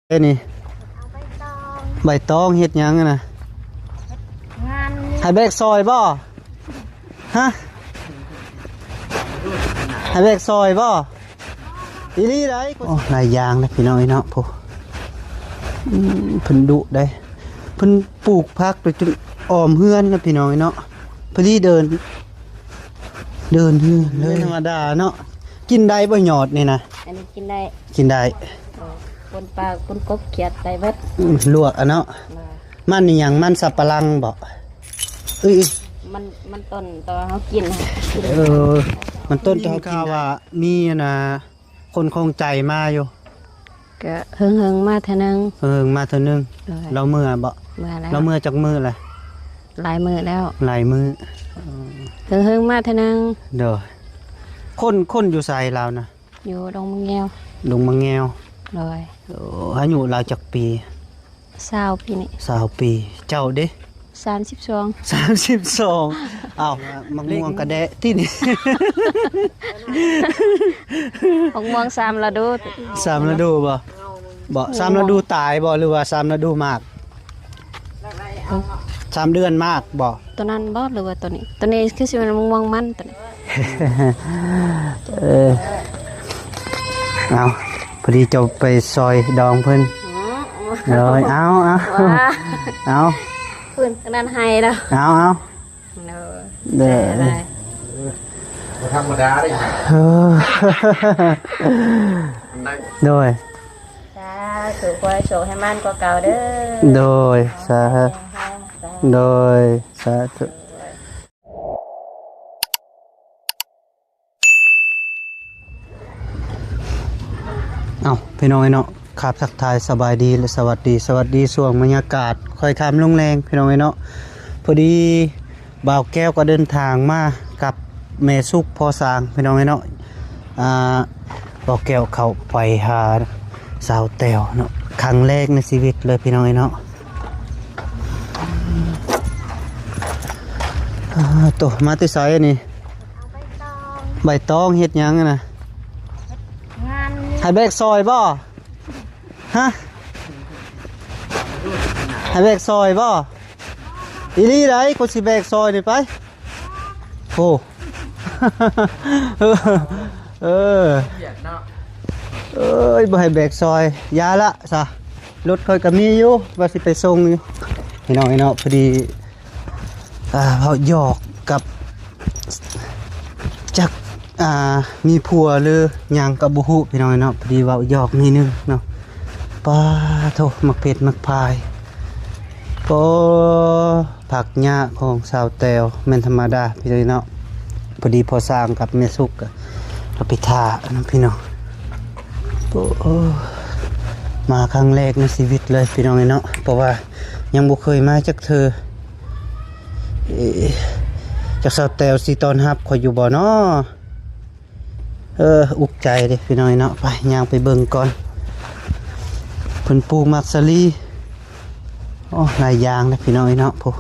เอ้นี่ใบตองเฮ็ดหยังอะนะให้แบกซอยบ่ฮะให้แบกซอยบ่อีหลีได้โอ้หลายอย่างนะพี่น้อยเนาะผู้เพิ่นดุได้เพิ่นปลูกผักโดยจนอ้อมเฮือนนะพี่น้อยเนาะพอดีเดินเฮือนเลยธรรมดาเนาะกินได้บ่หยอดนี่นะอันนี้กินได้ กินได้คนปลาคนกบเขียดได้เบิดลวกอ่ะเนาะมันนี่หยังมันสับปะรังบ่มันต้นตอนเขากินมันต้นที่เขากินว่ามีนะคนคงใจมาอยู่ก็เฮิงมาเท่านึงมาเท่านึงเราเมื่อบ่เราเมื่อจากมือแหละหลายมือแล้วหลายมือเฮิงมาเท่านึงเด้อคนอยู่ไสเรานะอยู่ดงมังแงวเลยอายุเราจักปี20 ปีนี่20 ปีเจ้าเด้32อ้าวมะม่วงกระแดะที่นี่มะม่วง3ฤดู3ฤดูบ่3ฤดูตายบ่หรือว่า3ฤดูมาก3เดือนมากบ่ตัวนั้นบ่หรือว่าตัวนี้คือสิเป็นมะม่วงมันตัวนี้เอาพอดีจะไปซอยดองเพิ่นเลยเอาเพิ่นนั่นให้แล้วเอาเด้อธรรมดาได้โดยสาธุขอให้โชคให้มั่นกว่าเก่าเด้อโดยสาธุเอาพี่น้อยเนาะขับทักทายสบายดีและสวัสดีช่วงบรรยากาศค่อยคำลงแรงพี่น้อยเนาะพอดีบ่าวแก้วก็เดินทางมากับแม่สุกพอสร้างพี่น้อยเนาะบ่าวแก้วเขาไปหาสาวแต้วเนาะครั้งแรกในชีวิตเลยพี่น้อยเนาะตัวมาติไซนี่ใบตองเฮ็ดหยังอะนะให้แบกซอยบ่ฮะให้แบกซอยบ่อีหลีได้คนสิแบกซอยนี่ไปโอ้บ่ให้แบกซอยยาละซะรถค่อยก็มีอยู่ว่าสิไปส่งอยู่พี่น้องเนาะพอดีเขาหยอกกับจักมีผัวหรือหยังกับบุหุพี่น้องเนาะพอดีว่าหยอกนิดนึงเนาะป้าโถมักเผ็ดมักพายก็ผักหญ้าของสาวแตวแม่นธรรมดาพี่น้องเนาะพอดีพอสร้างกับแม่สุกเราไปท่านะพี่น้องมาครั้งแรกในชีวิตเลยพี่น้องเนาะเพราะว่ายังบ่เคยมาจักเธอจากสาวแตวสิตอนรับข่อยอยู่บ่เนาะอุกใจเด้พี่น้อยเนาะไปย่างไปเบิ่งก่อนเพิ่นปลูกมักสลีหลายอย่างนะพี่น้อยเนาะผู้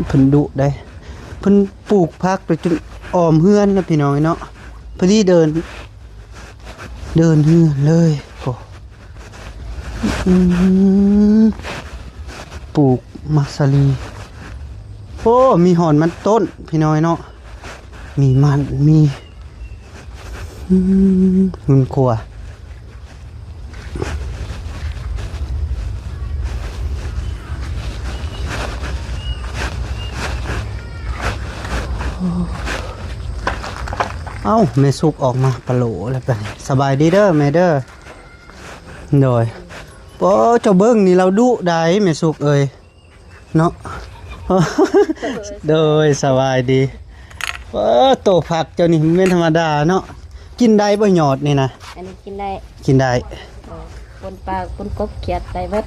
เพิ่นดุได้เพิ่นปลูกผักโดยจนอ้อมเฮือนนะพี่น้อยเนาะพอดีเดินเฮือนเลยผู้ปลูกมักสลีมีหอนมันต้นพี่น้อยเนาะมีมันมีหุ่นขัวเอ้าแม่สุกออกมาปะโหลแล้วไปสบายดีเด้อแม่เด้อโดยเจ้าเบิ้งนี่เราดุได้แม่สุกเอ้ยเนาะโดยสบายดีโตผักเจ้านี่มันเป็นธรรมดาเนาะกินได้บ่หยอดนี่นะอันนี้กินได้คนปลาคนกบเขียดได้เบิด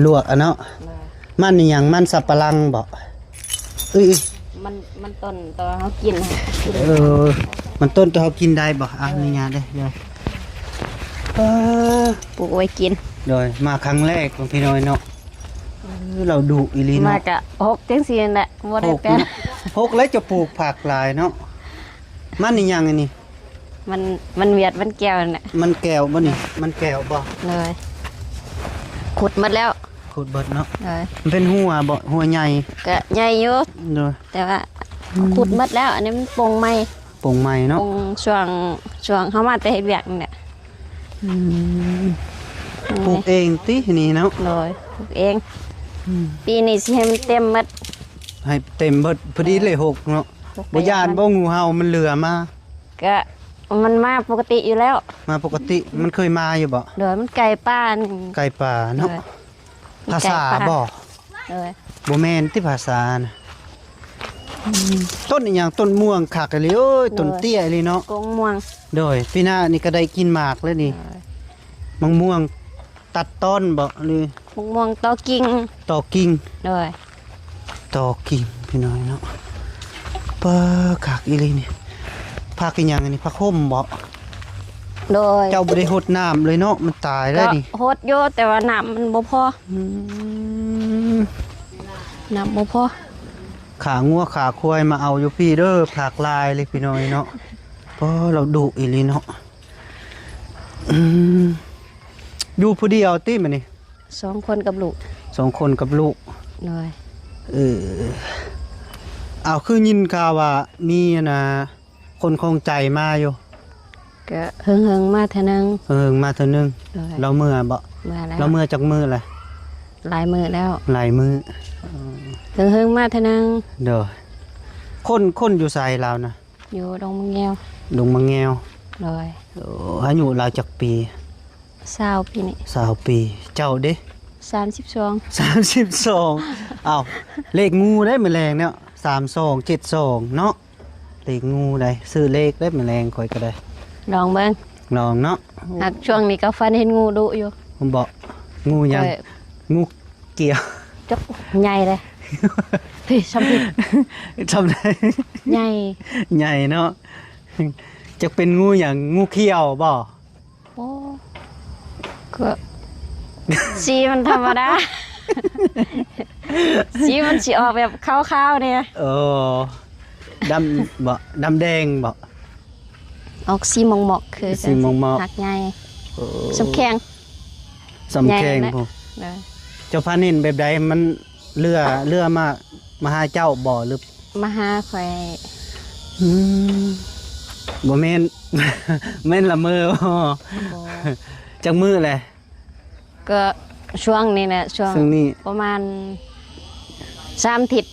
ลวกอ่ะเนาะมันนี่หยังมันสับปะรังบ่มันต้นตอนเขากินมันต้นตอนเขากินได้บ่นี่งานได้เลยปลูกไว้กินโดยมาครั้งแรกของพี่น้อยเนาะเราดุอีลีเนาะมากะ6จังซี่นั่นแหละบ่ได้แปล6แล้วจะปลูกผักหลายเนาะมันนี่หยังอันนี้ มันเวียดมันแก้วน่ะ มันแก้วบ่นี่มันแก้วบ่ เลยขุดหมดแล้ว ขุดเบิดเนาะ เลย มันเป็นหัวบ่หัวใหญ่ ก็ใหญ่อยู่ เด้อ แต่ว่าขุดหมดแล้ว อันนี้มันปลงใหม่ ปงใหม่ ป เนาะ ลงช่วงเฮามาแต่เฮ็ดเวียกนี่แหละ ปลูกเองตินี่เนาะ เลยปลูกเองปีนี้สิให้มันเต็มหมด ให้เต็มเบิดพอดีเลยหกเนาะบ่ย่านบ่งูเห่ามันเหลือมา ก็มันมาปกติอยู่แล้ว มาปกติมันเคยมาอยู่บ่ เดี๋ยวมันไก่ป้าน ไก่ป่าเนาะ เลย ภาษาบ่ เลย บ่แม่นที่ภาษานะต้นอีหยังต้นม่วงคักอะเลยโอ้ยต้นเตี้ยเลยเนาะ กงม่วง โดยพี่หน้านี่ก็ได้กินหมากแล้วนี่มะม่วงตัดต้นบ่หรือ มะม่วงตอกิ่ง ต่อกิ่ง เลย ต่อกิ่งพี่น้อยเนาะปะคักอีหลีนี่ผักอีหยังอันนี้ผักห่มบ่ โดย เจ้าบ่ได้หดน้ำเลยเนาะมันตายแล้วนี่ ก็โหดอยู่แต่ว่าน้ำมันบ่พอ อืม น้ำบ่พอ ขางัวขาควายมาเอาอยู่พี่เด้อผักลายเลยพี่น้อยเนาะเพราะเราดุอีหลีเนาะอืมอยู่ผู้เดียวติมื้อนี่ 2 คนกับลูก 2 คนกับลูก เลย เอาคือยินข่าวว่ามีนะคนคงใจมาอยู่ ก็เฮิงๆมาเท่านึง มาเท่านึง เลย เราเมื่อบ่ มาแล้ว เราเมื่อจากมือแหละ หลายมื้อแล้ว หลายมือ เฮิงๆมาเท่านึง เด้อคนอยู่ไสเรานะ อยู่ดงมะแงว ดงมะแงว เลย โอ้อายุเราจักปี 20ปีนี่ 20ปีเจ้าเด้ 32 32อ้าวเลขงูได้แมลงเนี่ย3272เนาะเลขงูได้ซื้อเลขได้แมลงข่อยก็ได้ ลองเบิ่ง ลองเนาะ หากช่วงนี้ก็ฟันเห็นงูดุอยู่ ผมบอกงูยัง เอ้ย งูเกี่ยว จักใหญ่เลยพี่ซ้ำผิด ทำได้ ใหญ่ ใหญ่เนาะจะเป็นงูอย่างงูเขียวบ่ โอ้ก็สีมันธรรมดา สีมันสิออกแบบขาวๆเนี่ย เออดำบ่ดำแดงบ่ ออกสีหมอกๆคือ สีหมอกๆ หักใหญ่ เออ สำแข็ง สำแข็ง ใหญ่นะ พวก เลย เจ้าพานินแบบใดมันเรือมาหาเจ้าบ่หรือ มาหาข่อย อืมบ่แม่น แม่นละเมอบ่ บ่ จักมือแหละ ก็ช่วงนี้แหละช่วง ซึ่งนี่ ประมาณ3 ทิศ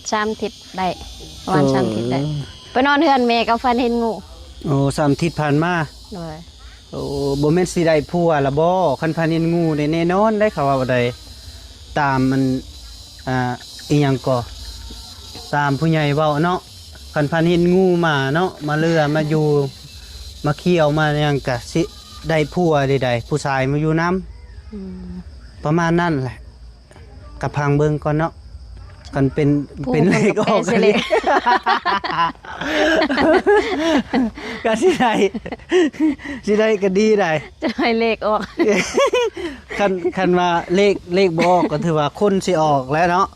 ได้ประมาณ3 ทิศได้ไปนอนเฮือนแม่ก็ฟันเห็นงู โอ้3 ทิศผ่านมา เลย โอ้บ่แม่นสิได้ผัวละบ่คันพานินงูได้แน่นอนได้เขาว่าบ่ได้ตามมันอีหยังก็ตามผู้ใหญ่เว้าเนาะคันพานินงูมาเนาะมาเรือมาอยู่มาเคี่ยวมาหยังก็สิได้ผัวใดๆผู้ชายมาอยู่นํ อืม ประมาณนั้นแหละกะพังเบิ่งก่อนเนาะกันเป็น ผู้ เป็นเลขออก คนกับแปดสิเลข ก็สิได้สิได้ก็ดีได้ จะให้เลขออก คันว่าเลขบ่ออกก็ถือว่าคนสิออกแล้วเนาะ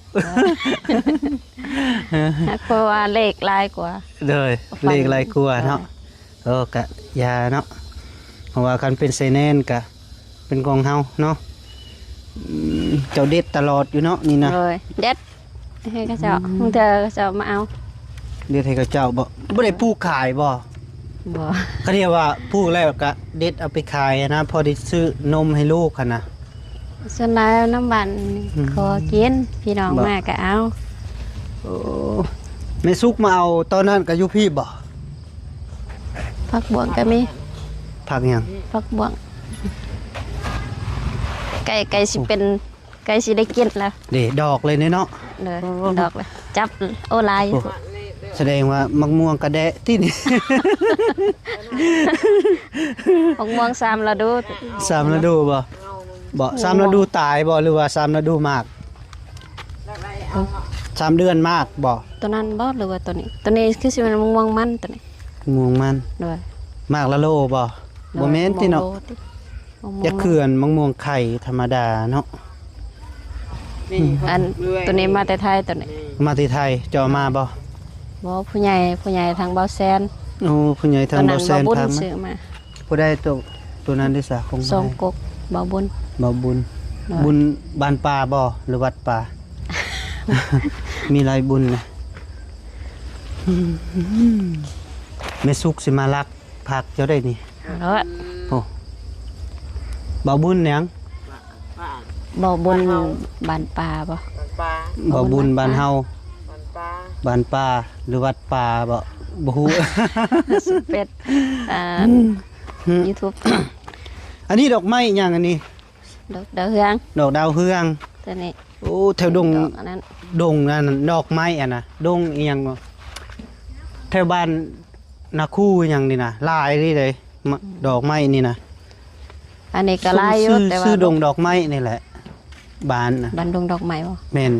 เพราะว่าเลขหลายกว่า เลยเลขอะไรกลัวเนาะกะยาเนาะเพราะว่าคันเป็นไซแนนกะเป็นของเฮาเนาะเจ้าเด็ดตลอดอยู่เนาะนี่นะ เลยเด็ดให้เขาเจ้าบางเธอเขาเจ้ามาเอา เด็ดให้กับเจ้าบ่ได้ปลูกขายบ่ บ่ เขาเรียกว่าปลูกแล้วก็เด็ดเอาไปขายนะพอได้ซื้อนมให้ลูกค่ะนะ ส่วนหลายน้ำบันขอกินพี่น้อง บ่ มาก็เอา โอ้แม่ซุกมาเอาตอนนั้นก็อยู่พี่บ่ ผักบวงก็มี ผักหยัง ผักบวงไก่สิเป็นไก่สิได้กินแล้ว เด้ดอกเลยเนาะ เลยดอกเลยจับโอลาย โอ้แสดงว่ามักม่วงกระแดะที่นี่ ผักม่วง3ฤดู 3ฤดูบ่3ฤดูตายบ่หรือว่า3ฤดูมาก3เดือนมากบ่ ตัวนั้นบ่หรือว่าตัวนี้คือสิเป็นมะม่วงมันตัวนี้ ม่วงมัน เลย มากละโลบ่บ่แม่นติเนาะอย่าเขื่อนมักม่วงไข่ธรรมดาเนาะ อันตัวนี้มาแต่ไทยตัวนี้ มาที่ไทยจะเอามาบ่ บ่ผู้ใหญ่ทางเบาแซน โอ้ผู้ใหญ่ทาง ตอน บ่ นั้น แซ บ่ น บุญ พามา ซื้อมา ผู้ได้ตัวนั้นได้ซะคง ทรงกกบ่บุญ บ่บุญ บุญบ้านป่าบ่หรือวัดป่า มีหลายบุญนะแม่สุกสิมาลักผักเจ้าได้นี่ แล้ว โอ้บ่บุญหยัง บ่บุญบ้านป่าบ่ บ่บุญบ้านเฮาบ้านป่าหรือวัดป่าบ่ฮู้ สุดเป็ดYouTube อันนี้ดอกไม้หยังอันนี้ ดอกดาวเฮือง ดอกดาวเฮือง ตัวนี้ โอ้แถวดง ดอกอันนั้น ดงนั่นดอกไม้อ่ะนะดงอีหยังบ่แถวบ้านนาคูอหยังนี่นะหลายนี่เลยดอกไม้นี่นะ อันนี้ก็หลายอยู่แต่ว่า ชื่อดงดอกไม้นี่แหละบ้านน่ะ บ้านดงดอกไม้บ่ แม่น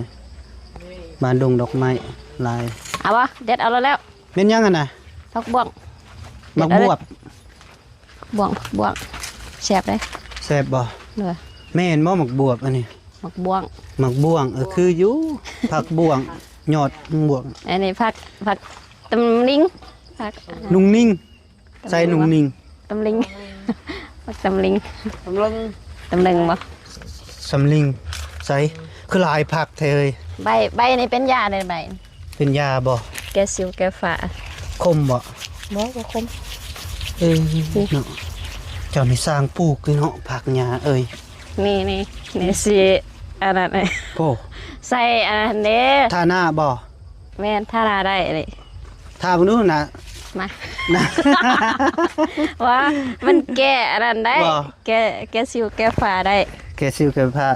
บ้านดงดอกไม้หลาย เอาบ่เด็ดเอาแล้ว แม่นหยังอ่ะนะ ผักบ่วง มักบวบ บ่วงแซ่บเลย แซ่บบ่ เด้อ แม่นบ่มักบวบอันนี้ ผักบ่วง มักบ่วงคืออยู่ผักบ่วงยอดบ่วง อันนี้ผักตำลิงผัก นุ่งนิ่งใส่นุ่งนิ่ง ตำลิง ผักตำลิง ตำลึง ตำลึงบ่ สำลิงใส่คือหลายผักแท้เอ้ย ใบนี่เป็นยาเลยใบ เป็นยาบ่ แก้สิวแก้ฝ้า คมบ่ บ่คม เอ้ยเนาะเจ้านี่สร้างปลูกคือเนาะผักหญ้าเอ้ย นี่สิอันนั้นเลย โอ้ ใส่อันนั้นเด้ ท่าหน้าบ่ แม่นถ้าราได้เลย ท่าบ่นู้นน่ะ มา นะ ว่ามันแก้อันนั้นได้ บ่ แก้สิวแก้ฝ้าได้ แกซิวแกผ้า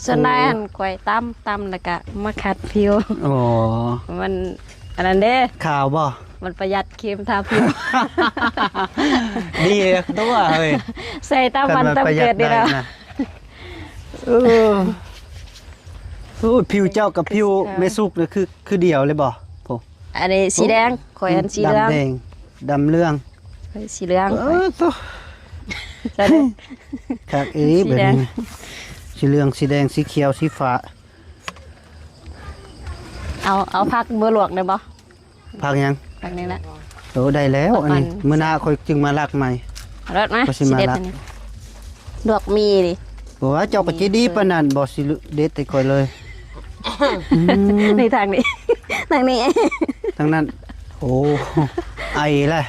ส่วนนายหันกล้วยตำแล้วก็มาขัดผิว โอ้ มันอันนั้นเด้ ข่าวบ่ มันประหยัดครีมทาผิว ดีตัวเอ้ย ใส่ตามวันตามเกิดนี่แล้ว นะเออโอ้ยผิวเจ้ากับผิวแม่สุกนี่คือเดียวเลยบ่โอ้ อันนี้สีแดงข่อยอันสีเหลือง ดำแดงดำเรื่อง ข่อยสีเหลือง เออตัว ใช่เด้อ คักอีแบบนี้สีเหลืองสีแดงสีเขียวสีฟ้า เอาผักบัวหลวกได้บ่ ผักหยัง ผักนี้ละ โอ้ได้แล้วอันนี้มื้อหน้าค่อยจึงมาลักใหม่ รสนะ ก็สิ สี มา เด็ด ละ อันนี้ดอกมีดิ บอกว่าเจ้าก็จิดีปานนั้นบ่สิเด็ดแต่ค่อยเลย ในทางนี้ ทางนี้ ทั้งนั้น โอ้ไอแหละ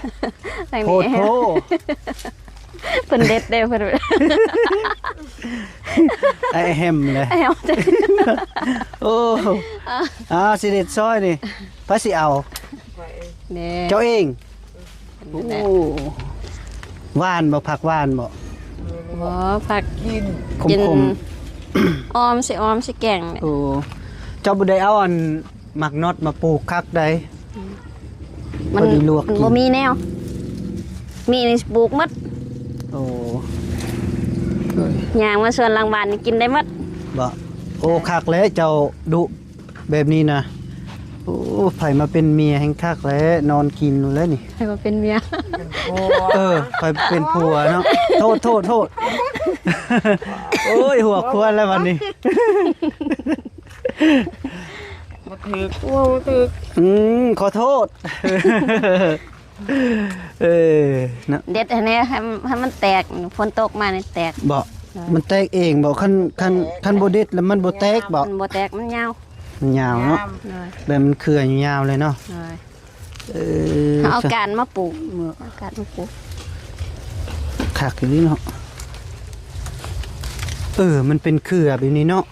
ทาง โท นี้ ษโท เพิ่นเด็ดเด้อเพิ่น ไอแฮมเลย เอาจ้ะ โอ้สิเด็ดซอยนี่พระสิเอา นี่ เจ้าเองโอ้หวานบ่ผักหวานบ่ บ่ผัก กิน ค กิน ม ออมสิแกงเนี่ย ๆโอ้เจ้าบ่ได้เอาอันหมักน็อตมาปลูกคักใด มัน พอดีลวกกิน บ่มีแนว มีนี่ปลูกหมด โอ้ ย่างมาส่วนหลังบ้านนี่กินได้หมด บ่โอ้คักแล้วเจ้าดุแบบนี้นะโอ้ไผมาเป็นเมียแห่งคักแล้วนอนกินนู่นแล้วนี่ ให้มาเป็นเมีย ไผเป็นผัวเนาะโทษโทษ โอ้ยหัวควรแล้ววันนี้ มาถึกว่ามาถึก ขอโทษ เออนะ เด็ดอันนี้ให้มันแตกฝนตกมานี่แตก บ่มันแตกเองบ่คันบ่เด็ดแล้วมันบ่แตกบ่ มันบ่แตกมันยาว มันยาวเนาะ เลย แบบมันเครือยาวเลยเนาะ เลย เออ เอาการมาปลูกเอาการมาปลูก คักอยู่นี่เนาะมันเป็นเครือแบบนี้เนาะ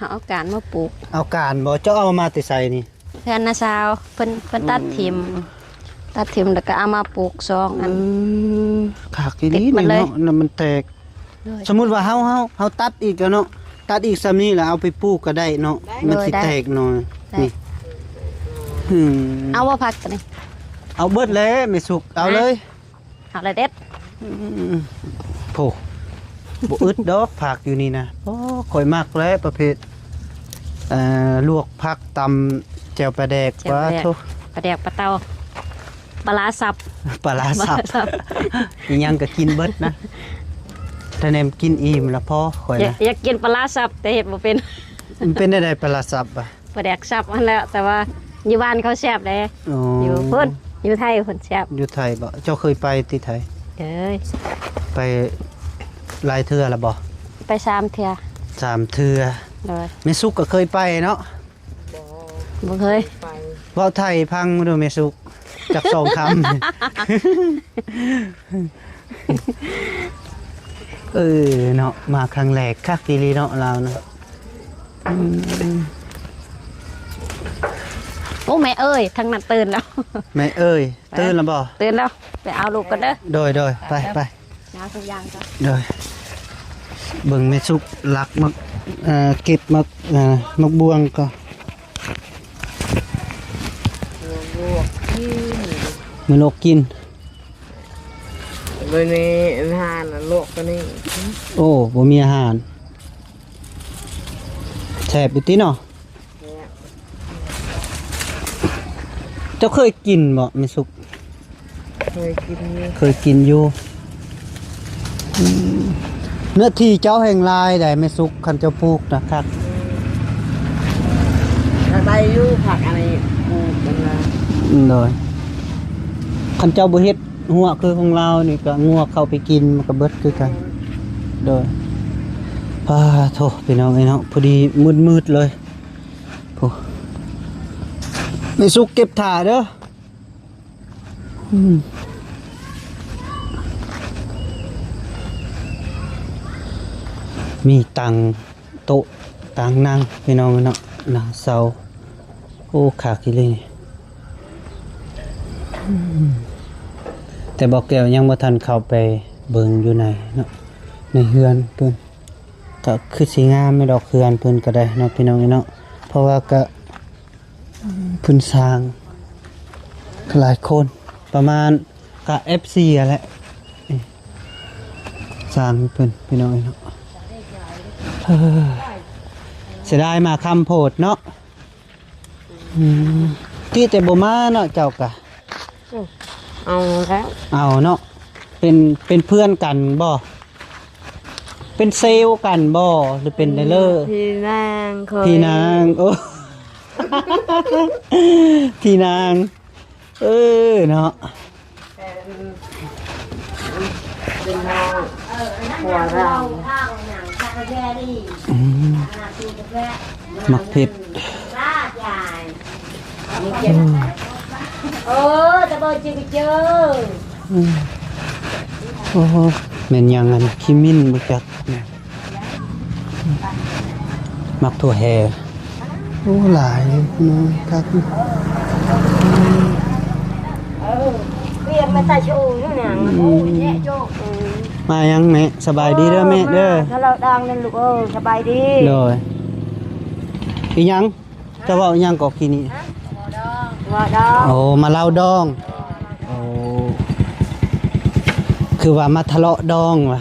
เอาการมาปลูก เอาการบ่เจ้าเอามาแต่ใส่นี่ เพื่อนนาสาวเพิ่นตัดทิมแล้วก็เอามาปลูกซองอัน คักอีหลี ติดมั นี่ นเลย เนาะนั่นมันแตก เลย สมมุติว่าเฮาตัดอีกแล้วเนาะตัดอีกซ้ำนี้แล้วเอาไปปลูกก็ได้เนาะมันสิแตกหน่อยนี่ม เอาว่าพักตัวนี้ เอาเบิดแล้วไม่สุกเอาเลย เอาเลยเด็ด โผบ่อึดดอกผักอยู่นี่นะโอ้ข่อยมักแล้วประเภทลวกผักตำแจ่วปลาแดกว่าโธ่ ปลาแดกปลาเตาปลาร้าสับ ปลาร้าสับ อีหยังก็กินเบิดนะถ้าแนมกินอิ่มแล้วพอข่อยนะ อยากกินปลาร้าสับแต่เฮ็ดบ่เป็น มันเป็นได้ปลาร้าสับอ่ะ ปลาแดกสับอันแล้วแต่ว่าอยู่บ้านเขาแซ่บเด้ อ๋อ อยู่พุ่น อยู่ไทยคนแซ่บ อยู่ไทยบ่เจ้าเคยไปที่ไทย เอ้ย ไปหลายเทื่อละบ่ ไป3เทื่อ 3เทื่อ โดย แม่สุกก็เคยไปเนาะ บ่เคย ไป เว้าไทยพังมาดูแม่สุกจักสองคำ เออเนาะมาครั้งแรกคักดีลีเนาะเราเนาะ โอ้แม่เอ้ยทั้งนั้นตื่นแล้ว แม่เอ้ยตื่นแล้วบ่ ตื่นแล้วไปเอาลูกกันเด้อ โดยไป เอาทุกอย่างก่อน โดยเบิ่งแม่สุกลักมักเก็บมักมักบวงก็ ลวกที่ มันนกกิน เลยนี่อาหารลวกกันนี่ โอ้บ่มีอาหารแซ่บอยู่ติเนาะเจ้าเคยกินบ่แม่สุก เคยกินนี่ เคยกินอยู่เนื้อที่เจ้าแห่งลายได้แม่สุกคันเจ้าปลูกนะครับ ถ้าได้อยู่ผักอะไรปลูกกันละ โดยคันเจ้าบ่เฮ็ดหัวคือของเรานี่ก็งัวเข้าไปกินมันก็เบิดคือกันโดยโธ่พี่น้องไอ้เนาะพอดีมืดๆเลยโอ้ไม่สุกเก็บถ่าเด้อมีตังโต๊ะตังนั่งพี่น้องเนาะนั่งเสาโอ้ขาดอีเลยนี่แต่บอกแก้วยังบ่ทันเข้าไปเบิ่งอยู่ในเนาะในเฮือนเพิ่นก็คือสิงามไม่ดอกเฮือนเพิ่นก็ได้เนาะพี่น้องเนาะเพราะว่าก็เพิ่นสร้างหลายคนประมาณก็ FC อ่ะแหละนี่สร้างเพิ่นพี่น้องเนาะเสียดายมาคำโพดเนาะที่แต่บ่มาเนาะเจ้ากะ เอาแล้ว เอาเนาะเป็นเพื่อนกันบ่เป็นเซลล์กันบ่หรือเป็นไดเลอร์ พี่นางเคย พี่นางโอ้ พี่นางเนาะ เป็นน้องหัวเรา มักเผ็ด จะบ่จิเจอ โอ้โหแม่นยังอันคิมินบ่จักเนี่ยมักถั่วแฮโอ้หลายเนาะครับ เรียกมาตาชูอยู่หนังโอ้ยแย่โจก มายังแม่สบายดีเด้อแม่เด้อ ถ้าเราดังนั่นลูกสบายดี เลยอีหยังจะเว้าอีหยังก็กินนี่ ว่าดอง โอ้มาเล่าดองโอ้คือว่ามาทะเลาะดองว่ะ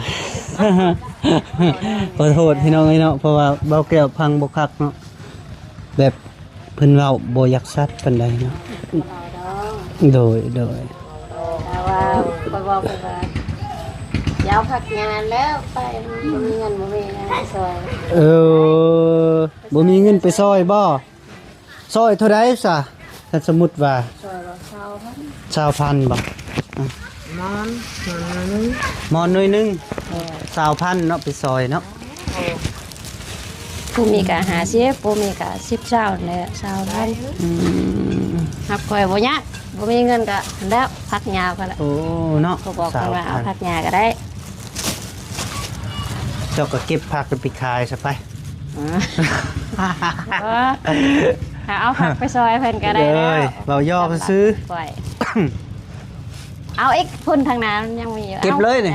ขอโทษพี่น้องไอ้เนาะเพราะว่าเบาแก้วพังบ่คักเนาะแบบเพิ่นเว้าบ่อยากซัดปานใดเนาะโดย แต่ว่าบอกว่าเดี๋ยวพักงานแล้วไปบ่มีเงินบ่มีงานซอย บ่มีเงินไปซอยบ่ซอยเท่าใดซะถ้าสมมุติว่า ซอยเราเช่าครับ 20,000บ่ นอน มอนหน่อยนึง20,000เนาะไปซอยเนาะ ผู้มีกะหาเสียผู้มีกะ10เช้าเนี่ยเช้าพันครับคอยบ่ยากบ่มีเงินก็แล้วพักยาวก็แล้ว โอ้เนาะ เขาบอกกันว่าเอา 20,000 พักยาก็ได้ เจ้าก็เก็บผักไปขายซะไป ถ้าเอาผักไปซอยเพิ่นก็ได้แล้ว เราย่อซื้อ ปล่อยเอาอีกพุ่นทางนั้นยังมีอยู่ เก็บเลยนี่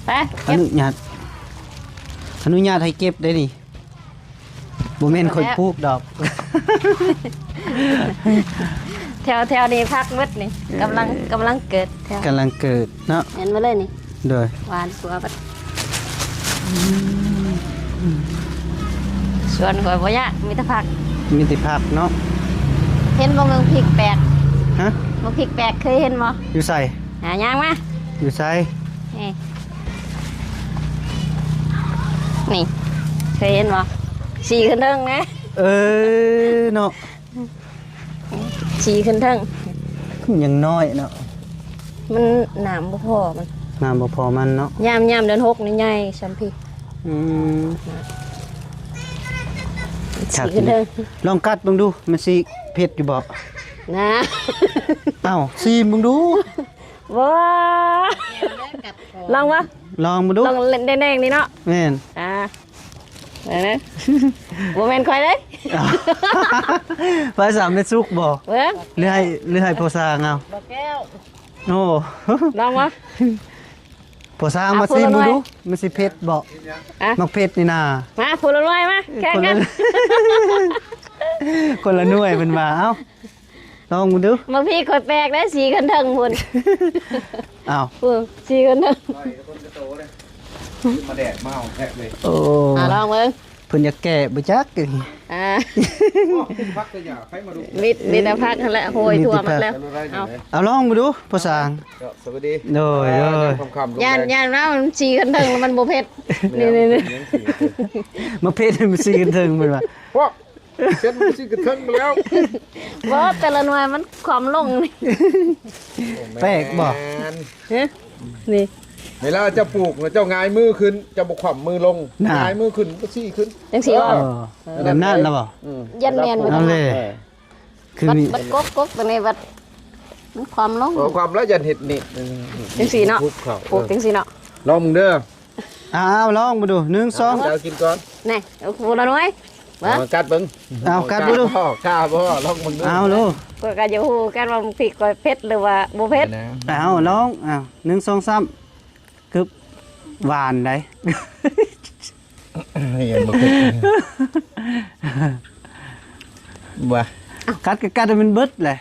ไป อ เก็บ นุญาตให้เก็บได้นี่บ่แม่นคนปลูกดอก แถวนี้พักมืดนี่กำลังเกิดแถว กำลังเกิดเนาะ เห็นมาเลยนี่ โดย หวานสัวบัดส่วนหัวบ่ยากมีแต่ผัก มีแต่ผักเนาะ เห็นบ่เมืองพริกแปลก ฮะ บ่พริกแปลกเคยเห็นบ่ อยู่ใส่ หายางมา อยู่ใส่ นี่เคยเห็นบ่สีขึ้นเทิงนะ เนาะ สีขึ้นเทิง ยังน้อยเนาะ มันหนามบ่พอมัน น้ำบ่พอมันเนาะ ยามเดือน6นี่ใหญ่ซัมพี่ อืม ครับ สีกันเด้อ ลองกัดเบิ่งดูมันสิเผ็ดอยู่บ่ นะ เอ้าซีมเบิ่งดู ว้าลองวะ ลองมาดู ลองเล่นแดงๆนี่เนาะ แม่น ไหนนะบ่แม่นค่อยเด้ อ้าวภาษาเม็ดซุกบ่ เบิ่ง หรือให้ภาษาเอา บ่แก้ว โอ้ ลองวะ ภาษามาซีมเบิ่งดูมันสิเผ็ดบ่ อ่ะ มักเผ็ดนี่นา มาพูดละหน่อยมาแข่ง คน กั ละ น คนละหน่วยเพิ่นว่าเอ้าลองมาดู มาพี่คอยแปลกได้สีกันเทิงพุ่น อ้าว พุ่นสีกันเทิง มาแดดมาเอาแทะเลย โอ้ ลองเบิ่ง เพิ่นอยากแก่บ่จักอี อ่า พักตัวอย่างใครมาดู มิตรพักนั่นแหละโหยทั่วหมดแล้ว จะรู้ได้ยั เอา งไง เอาลองมาดูภาษา สวัสดี โดย คำๆ ย่านว่ามันสีกันเทิงแล้วมันบ่เผ็ดนี่ มาเผ็ดให้มันซีกันถึงเพิ่นว่า พวกเส้นมันสิกระเทิงมาแล้ว บ่แต่ละหน่วยมันความลงนี่ แปลกบ่ ฮะนี่ เวลาจะปลูกเจ้าง่ายมือขึ้นจะบกขวำมือลงง่ายมือขึ้นก็ซี่ขึ้น จังสีว่า แบบนั้นแล้วบ่ ยันแม่นบ่ เอาเลย คือ บัด มี บัดกบตัวนี้บัดมันความลง ความละยันเห็ดนี่ จังสีเนาะปลูกจังสีเนาะ ลองมึงเด้อ เอาลองมาดู1 2 เดี๋ยวกินก่อน นี่เอาพูดละหน่อยเบิ่ง กัดเบิ้ง เอากัดดูดู กล้าบ่ลองมึงดู เอาดู ก็ก็จะฮู้กันว่ามันผิดก็เผ็ดหรือว่าบ่เผ็ด นะ เอาลองเอา1 2 3กึบหวานได้ เห็นบ่เผ็ดบ่ กัดก็กัดให้มันเบิดเลย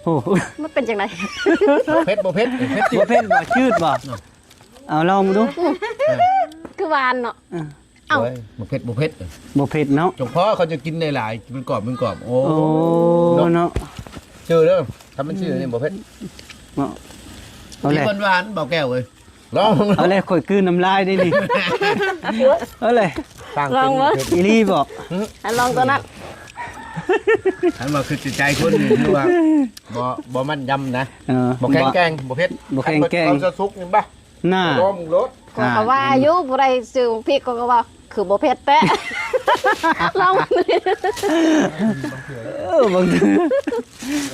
โอ้โห มันเป็นจังได๋ เผ็ดบ่เผ็ดเผ็ด บ่เผ็ดบ่ชืดบ่เอาลองมาดู คือหวานเนาะ เอ้า บ่เผ็ดบ่เผ็ด บ่เผ็ดเนาะ จงเพราะเขาจะกินได้หลายมันกรอบมันกรอบโอ้ โอ้เนาะ ชื่อเด้อทำมันชื่อนี่บ่เผ็ด เนาะเอาเลย หวานๆเบาแก้วเลยลอง เอาเลยข่อยกลืนน้ำลายได้นี่เอาเลย ตั้ง ลองวะ อีลี่บ่ อันลองตัวนั้น อันว่าคือจิตใจคนนี่คือว่าบ่มันยำนะ เออ บ่แข็งแกร่งบ่เผ็ด บ่แข็งแกร่ง เราจะสุกนี่ป่ะ หน้า รอมึงรถ ก็ว่าอยู่บ่ได้ซื้อพริกก็ว่าคือบ่เผ็ดแปะลอง บางที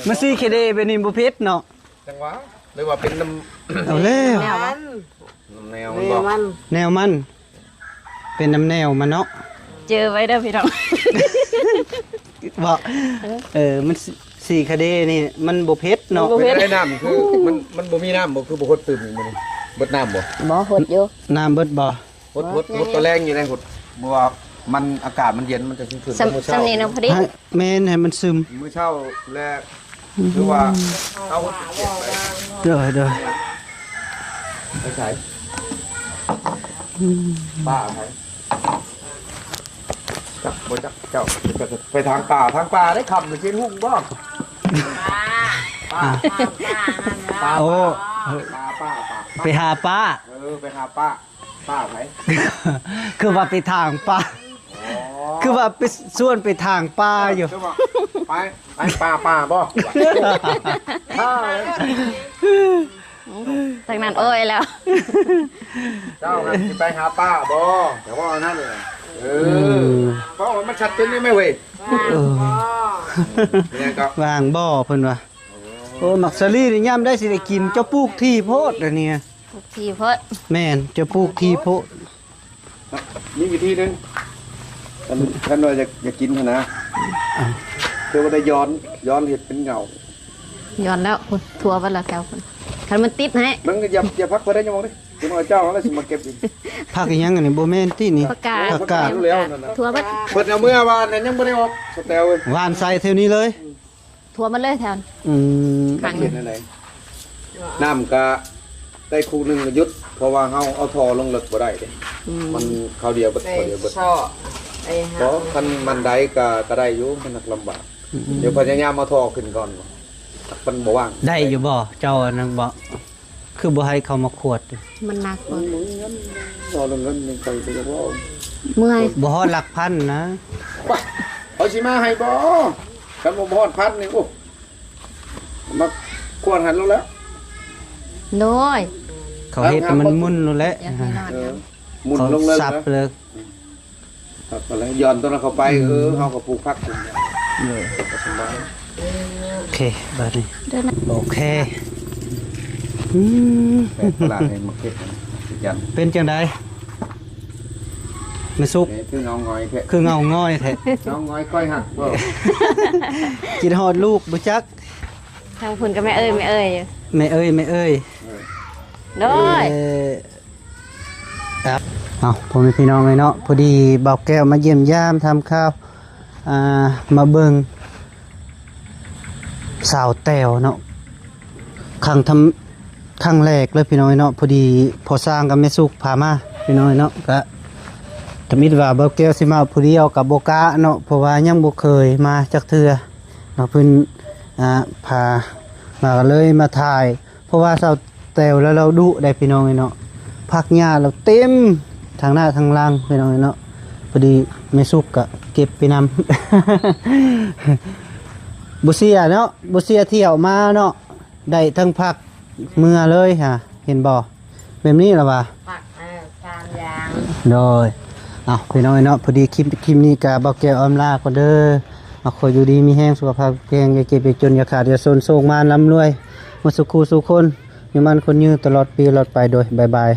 มันซีเคเดเป็นนิมบุเพชรเนาะ จังหวะหรือว่าเป็นน้ำ เอาแล้ว แนววะ แนวมันบอก แนวมัน เป็นน้ำแนวมันเนาะ เจอไว้เด้อพี่น้อง บอกมันซีเคเดนี่มันบุเพชรเนาะ เป็นได้น้ำคือมันบ่มีน้ำบ่คือบ่คดตื่นมันเบิดน้ำบ่ บ่หดอยู่ น้ำเบิดบ่ หดตัวแรงอยู่ในหดบ่ว่ามันอากาศมันเย็นมันจะขึ้นมื้อ สำ เช้า นี้เนาะพอดี ให้แม่นให้มันซึม มื้อเช้าแรกหรือว่าเอาหดเก็บไป เด้อเด้อ ไปใช้ป้าใช้จับบ่จับเจ้าไปทางป่าได้คำหรือเช่นหุ่งบ่ป้า โอ้ ป้า ไปหาป้า ไปหาป้าไหน คือว่าไปทางป้า คือว่าไปส่วนไปทางป้าอยู่ ไปป้าบ่ ทางนั้นโอ้ยแล้ว เจ้าครับไปหาป้าบ่แต่ว่านั่นเลยเพราะมันชัดเจนไม่เว้ย เออ เนี่ยก็ วางบ่อเพิ่นว่าโอ้มักสลีนี่ย่ำได้สิได้กินเจ้าปลูกที่โพดอันเนี้ย ทุกทีเพิ่น แม่นเจ้าปลูกที่โพด มีวิธีนึงท่านว่าจะกินนะคือว่าได้ย้อนเห็ดเป็นเงา ย้อนแล้วพุ่นทั่วเบิดแล้วแก้วพุ่นคันมันติดให้ มันก็อย่าพักไปได้ยังมองดิจะมาเจ้าแล้วสิมาเก็บอีก ผักอีหยังอันนี้บ่แม่นที่นี่ ประกาศ ผักกาด รู้แล้วนั่นน่ะ ทั่วเบิด เปิดเอาเมื่อวานนั้นยังไม่ได้ออกสเตลเลย หวานใส่เท่านี้เลย ทั่วมันเลยแถวนั้น อืม ครั้ง เห็นอะไรน้ำก็ได้คู่หนึ่งก็ยุดเพราะว่าเขาเอาทอลงเลิกบ่ได้เด้มันเขาเดียวเบิดเขาเดียวเบิด ช่อไอ้ เพราะคันมันได้ก็ได้อยู่มันหนักลำบากเดี๋ยวพยายามเอาทอขึ้นก่อนมันบ่ว่าง ได้อยู่บ่เจ้าอันนั้นบ่คือบ่ให้เขามาขวด มันหนักกว่า ทอลงเงินยังไปจะว่า เมื่อย บ่ฮอดหลักพันนะ เอาสิมาให้บ่คันบ่ฮอดพันนี่โอ้มา กวนหันลงแล้ว โดย เขาเฮ็ดให้มันมุ่นนู่นแหละ อยากให้นอน เออ นะ หมุน เขา ลงเลย สับ นะ เลย ครับอะไรย้อนตัวนั้นเข้าไปเฮาก็ปลูกผักกินเนี่ย เลย สบาย โอเคบัดนี้ เดินนะ โอเคอืม แต่ตลาดให้มาเก็บสิจัน เป็นจังไดไม่สุก นี่คือน้องง้อยแค่ คือเงาง่อยแท้ น้องง้อยก้อยหักบ่ กินฮอดลูกบ่จัก ทางคุณก็ไม่เอ่ยอยู่ แม่เอ้ยแม่เอ้ย โดย ครับเอาผมเป็นพี่น้องเลยเนาะพอดีเบาแก้วมาเยี่ยมยามทำข้าวมาเบิงสาวแต้วเนาะครั้งแรกเลยพี่น้อยเนาะพอดีพอสร้างกับแม่สุกพามาพี่น้อยเนาะก็ทมิดว่าเบาแก้วสิมาผู้เดียวกับโบกะเนาะเพราะว่ายังบ่เคยมาจักเทื่อเนาะเพิ่นพามาก็เลยมาถ่าย เพราะว่าสาวแต้วแล้วเราดุได้พี่น้องเลยเนาะพักหญ้าเราเต็มทางหน้าทางหล่างพี่น้องเลยเนาะพอดีแม่สุกก็เก็บไปนำ บุเสียเนาะบุเสียเที่ยวมาเนาะได้ทั้งพักเมื่อเลยฮะเห็นบ่แบบนี้ล่ะว่า ผักสามอย่าง โดยเอาพี่น้องเนาะพอดีคลิปนี้ก็บ่แก้วออมลาก็เด้อเอาขออยู่ดีมีแห้งสุขภาพแข็งอย่าเจ็บอย่าจนอย่าขาดอย่าโซนโศกมารร่ำรวยมาสุขคู่สุขคนอยู่มันคนยืนตลอดปีตลอดไปโดยบ๊ายบาย